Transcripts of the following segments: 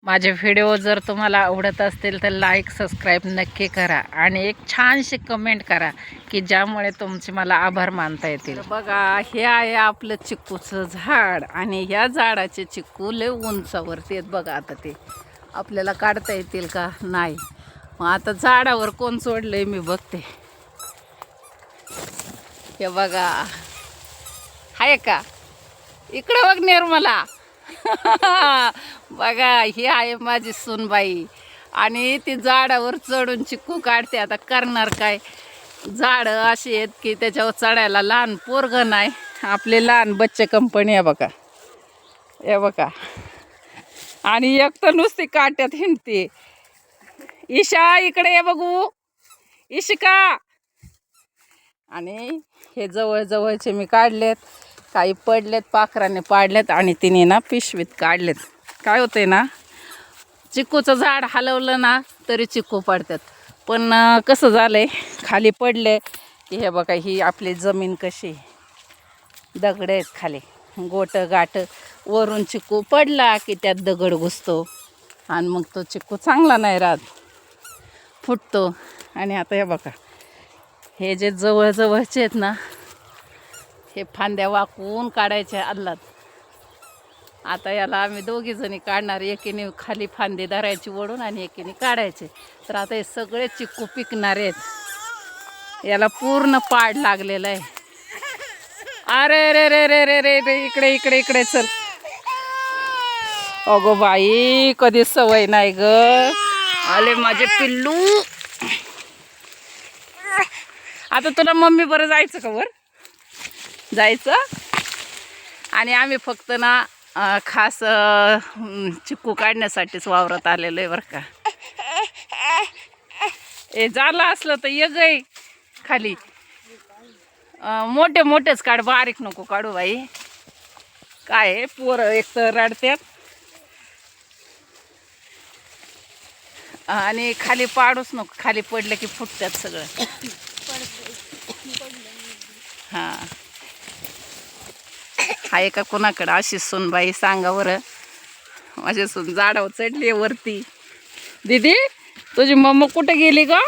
माझे व्हिडिओ जर तुम्हाला आवडत असतील तर लाईक सबस्क्राईब नक्की करा आणि एक छानशी कमेंट करा की ज्यामुळे तुमचे मला आभार मानता येतील. बघा, हे आहे आपलं चिक्कूचं झाड आणि ह्या झाडाचे चिक्कू लय उंचावरती आहेत. बघा आता ते आपल्याला काढता येतील का नाही. मग आता झाडावर कोण सोडलंय मी बघते. हे बघा, आहे का? इकडं बघ निर्मला. बघा, ही आहे माझी सूनबाई आणि ती झाडावर चढून चिक्कू काढते. आता करणार काय, झाडं अशी आहेत की त्याच्यावर चढायला लहान पोरगं नाही. आपले लहान बच्चे कंपनी आहे बघा, हे बघा. आणि एक तर नुसती काट्यात हिंडते. ईशा इकडे ये बघू, इशिका. आणि हे जवळजवळचे मी काढलेत, काही पडलेत, पाखराने पाडलेत आणि तिने ना पिशवीत काढलेत. काय होतंय ना, चिक्कूचं झाड हलवलं ना तरी चिक्कू पडतात. पण कसं झालंय, खाली पडले की हे बघा, ही आपली जमीन कशी दगड आहेत खाली, गोट गाठ. वरून चिक्कू पडला की त्यात दगड घुसतो आणि मग तो चिक्कू चांगला नाही राहत, फुटतो. आणि आता हे बघा, हे जे जवळजवळचे आहेत ना, हे फांद्या वाकवून काढायचे आल्लात. आता याला आम्ही दोघी जणी काढणार, एकीने खाली फांदे धरायची ओढून आणि एकीने काढायचे. तर आता हे सगळे चिक्कू पिकणार आहेत. याला पूर्ण पाड लागलेला आहे. अरे रे रे रे रे रे रे, इकडे इकडे इकडे चल. अगो बाई, कधी सवय नाही ग. आले माझे पिल्लू. आता तुला मम्मी बरं जायचं का वर? जायचं. आणि आम्ही फक्त ना खास चिक्कू काढण्यासाठीच वावरात आलेलो आहे बरं का. हे झालं असलं तर ये गई खाली. मोठे मोठेच काढ, बारीक नको काढू बाई. काय पोरं एक तर रडतात आणि खाली पाडूच नको, खाली पडलं की फुटतात सगळं. हां, आहे का कोणाकडं अशी सूनबाई सांगा बरं. माझी सून झाडावर चढली वरती. दीदी, तुझी मम्मा कुठे गेली ग?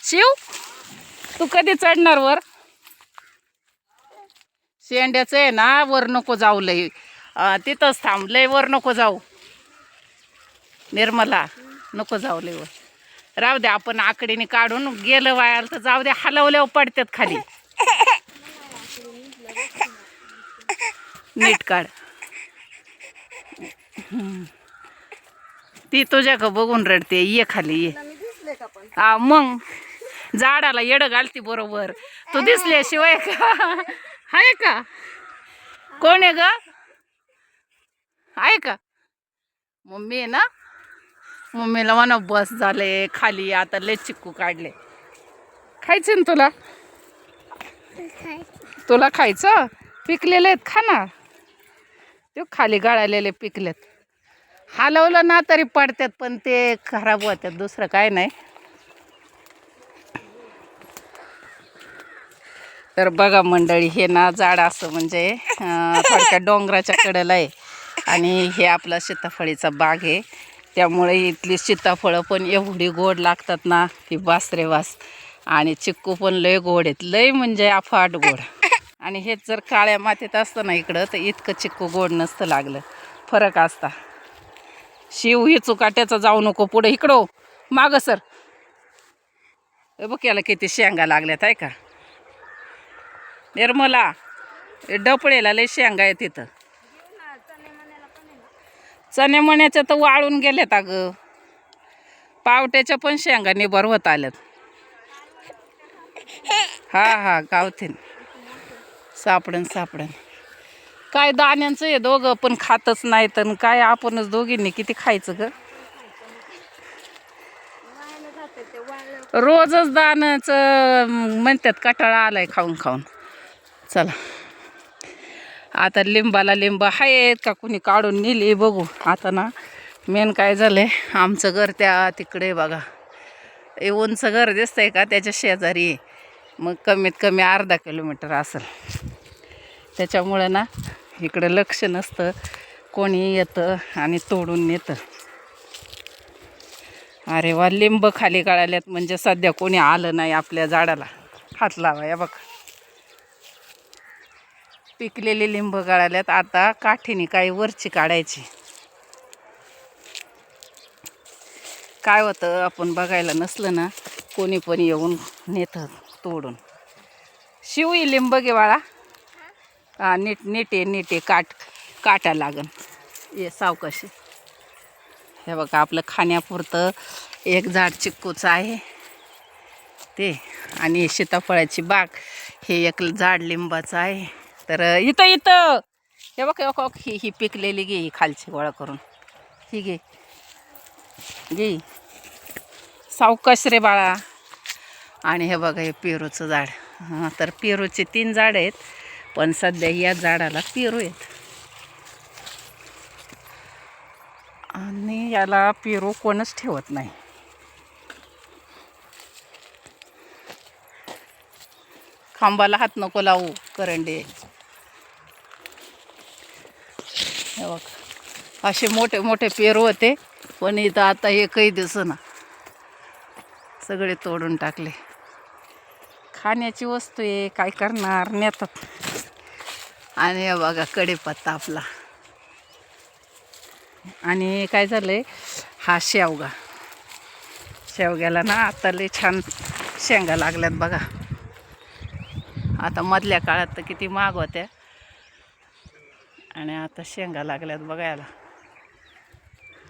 शिव, तू कधी चढणार वर? शेंड्याचं आहे ना, वर नको जाऊ लय, तिथंच थांब, लय वर नको जाऊ. निर्मला, नको जाऊ लय वर. राहू द्या, आपण आकडीने काढून गेलं वायाला तर जाऊ द्या, हलवल्यावर पडतात खाली. नीट काढ. ती तुझ्या का बघून रडते. ये खाली ये. हा, मग झाडाला येडं घालती बरोबर. तू दिसल्याशिवाय का आहे का? कोण आहे ग? आहे का? मम्मी आहे ना. मम्मीला म्हणा बस झाले खाली, आता लय चिक्कू काढले. खायचं ना तुला? तुला खायचं? पिकलेले आहेत, खा ना. ते खाली गळालेले पिकलेत. हलवलं ना तरी पडतात, पण ते खराब होतात, दुसरं काय नाही. तर बघा मंडळी, हे ना झाड असं म्हणजे थोडक्यात डोंगराच्या कडेला आहे आणि हे आपला सीताफळीचा बाग आहे. त्यामुळे इथली सीताफळं पण एवढी गोड लागतात ना की वास रे वास. आणि चिक्कू पण लय गोड आहेत, लय म्हणजे अफाट गोड. आणि हेच जर काळ्या मातीत असतं ना इकडं तर इतकं चिक्कू गोड नसतं लागलं, फरक असता. शिव, ही चुकाट्याचा जाऊ नको पुढे, इकडं मागं सर. बघ याला किती शेंगा लागल्यात, आहे का निर्मला? डपळेला लय शेंगा आहे तिथं. चणे मण्याच्या तर वाळून गेल्यात अगं. पावट्याच्या पण शेंगा निबर होत आल्यात. हा हा, गावतीन सापडन सापडन. काय दाण्यांचं आहे, दोघं पण खातच नाही तर काय, आपणच दोघींनी किती खायचं ग. रोजच दाण्याचं म्हणतात, कटाळा आलाय खाऊन खाऊन. चला आता लिंबाला लिंब आहेत का कुणी काढून नेली बघू. आता ना मेन काय झालंय, आमचं घर त्या तिकडे बघा, हे उंच घर दिसतंय का, त्याच्या शेजारी आहे. मग कमीत कमी अर्धा किलोमीटर असेल. त्याच्यामुळं ना इकडं लक्ष नसतं कोणी येतं आणि तोडून नेतं. अरे वा, लिंब खाली गळाल्यात म्हणजे सध्या कोणी आलं नाही आपल्या झाडाला हात लावाया. बघ, पिकलेली लिंब गळाल्यात. आता काठीने काही वरची काढायची. काय होतं, आपण बघायला नसलं ना, कोणी पण येऊन नेतं तोडून. शिवई लिंब घे बाळा. हा, नीटे काटा लागन. ये सावकाशी. हे बघा, आपलं खाण्यापुरतं एक झाड चिक्कूचं आहे ते, आणि सीताफळाची बाग. हे एक झाड लिंबाचं आहे. तर इथं हे बघ, ही पिकलेली घे, ही खालची गोळा करून. ही घे सावकाश रे बाळा. आणि हे बघा, हे पेरूचं झाड. हां, तर पेरूचे 3 झाड आहेत, पण सध्या या झाडाला पेरू आहेत. आणि याला पेरू कोणच ठेवत नाही. खांबाला हात नको लावू, करंडे. हे बघ, असे मोठे मोठे पेरू होते, पण इथं आता एकही दिसेना. सगळे तोडून टाकले. खाण्याची वस्तू आहे, काय करणार, नेतात. आणि हे बघा, कढीपत्ता आपला. आणि काय झालंय, हा शेवग्याला ना आता लय छान शेंगा लागल्यात बघा. आता मधल्या काळात तर किती महाग होत्या, आणि आता शेंगा लागल्यात बघा. याला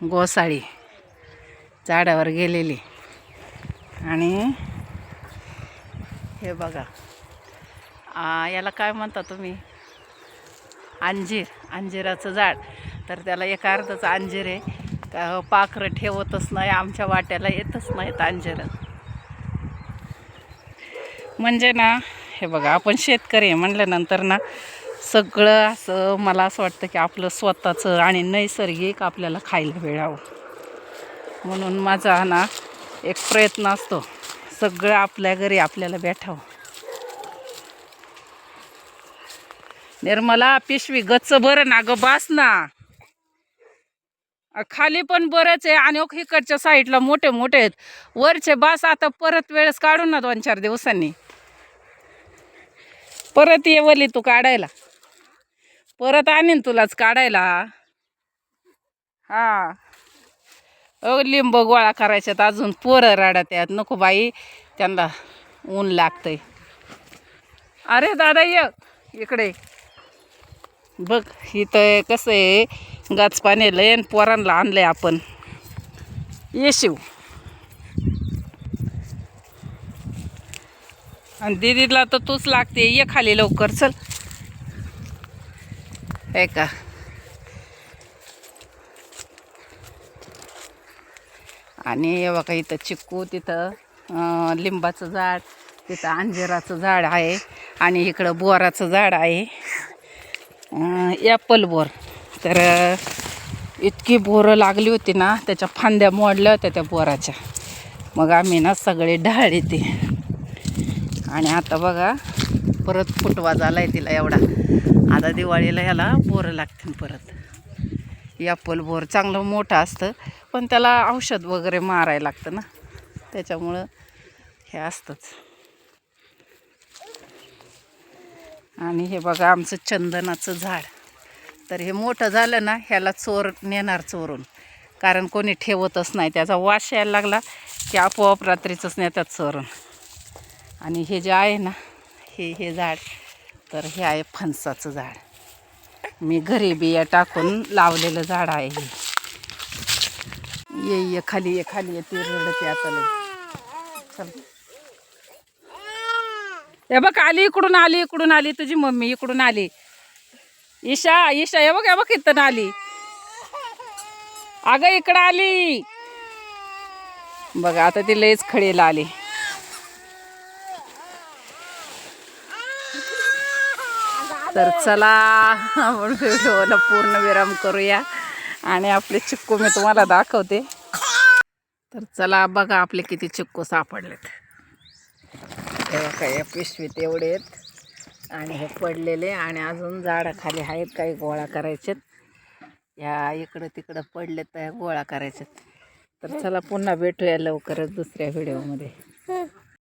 गोसाळी झाडावर गेलेली. आणि हे बघा, याला काय म्हणता तुम्ही, अंजिराचं झाड. तर त्याला एक अर्धच अंजीर आहे. पाखरं ठेवतच नाही, आमच्या वाट्याला येतच नाहीत अंजिरं. म्हणजे ना, हे बघा, आपण शेतकरी आहे म्हणल्यानंतर ना, सगळं असं मला असं वाटतं की आपलं स्वतःचं आणि नैसर्गिक आपल्याला खायला मिळावं. म्हणून माझा ना एक प्रयत्न असतो, सगळं आपल्या घरी आपल्याला भेटावं. निर्मला, पिशवी गच्च बरं ना ग, बास ना. खाली पण बरंच आहे, आणि इकडच्या साईडला मोठे मोठे आहेत. वरचे बास, आता परत वेळेस काढू ना 2-4 दिवसांनी. परत ये वली तू काढायला, परत आणीन तुलाच काढायला. हा, लिंब गोळा करायच्यात, अजून पोरं रडत आहेत. नको बाई, त्यांना ऊन लागतंय. अरे दादा, ये इकडे बघ. इथं कसं आहे, गाच पाणी लय, पोरांना आणलंय आपण. ये शिव. आणि दीदीला तर तूच लागते, ये खाली लवकर, चल. आहे का, आणि हे बघा, इथं चिक्कू, तिथं लिंबाचं झाड, तिथं अंजिराचं झाड आहे, आणि इकडं बोराचं झाड आहे, ॲपल बोर. तर इतकी बोरं लागली होती ना, त्याच्या फांद्या मोडल्या होत्या त्या बोराच्या. मग आम्ही ना सगळे ढाळले ते. आणि आता बघा, परत फुटवा झाला आहे तिला एवढा. आता दिवाळीला ह्याला बोरं लागतील परत. ॲपल बोर चांगलं मोठं असतं, पण त्याला औषध वगैरे मारायला लागतं ना, त्याच्यामुळं हे असतंच. आणि हे बघा, आमचं चंदनाचं झाड. तर हे मोठं झालं ना, ह्याला चोर नेणार चोरून, कारण कोणी ठेवतच नाही. त्याचा वास यायला लागला की आपोआप रात्रीचंच नेतात चोरून. आणि हे जे आहे ना, हे झाड, तर हे आहे फणसाचं झाड. मी घरी बिया टाकून लावलेलं झाड आहे हे. ये खाली, खाली ती रडते आता लई. चल, हे बघ, इकडून आली तुझी मम्मी, इकडून आली. ईशा, हे बघ इथं आली. अगं इकडं आली बघा, आता ती लईच खडीला आली. तर चला, आपण व्हिडिओला पूर्ण विराम करूया, आणि आपले चिक्कू मी तुम्हाला दाखवते. तर चला बघा, आपले किती चिक्कू सापडलेत. या पिशवीत एवढे आहेत, आणि हे पडलेले, आणि अजून झाडाखाली आहेत काही गोळा करायचे. ह्या इकडं तिकडं पडले तर गोळा करायचे. तर चला पुन्हा भेटूया लवकरच दुसऱ्या व्हिडिओमध्ये.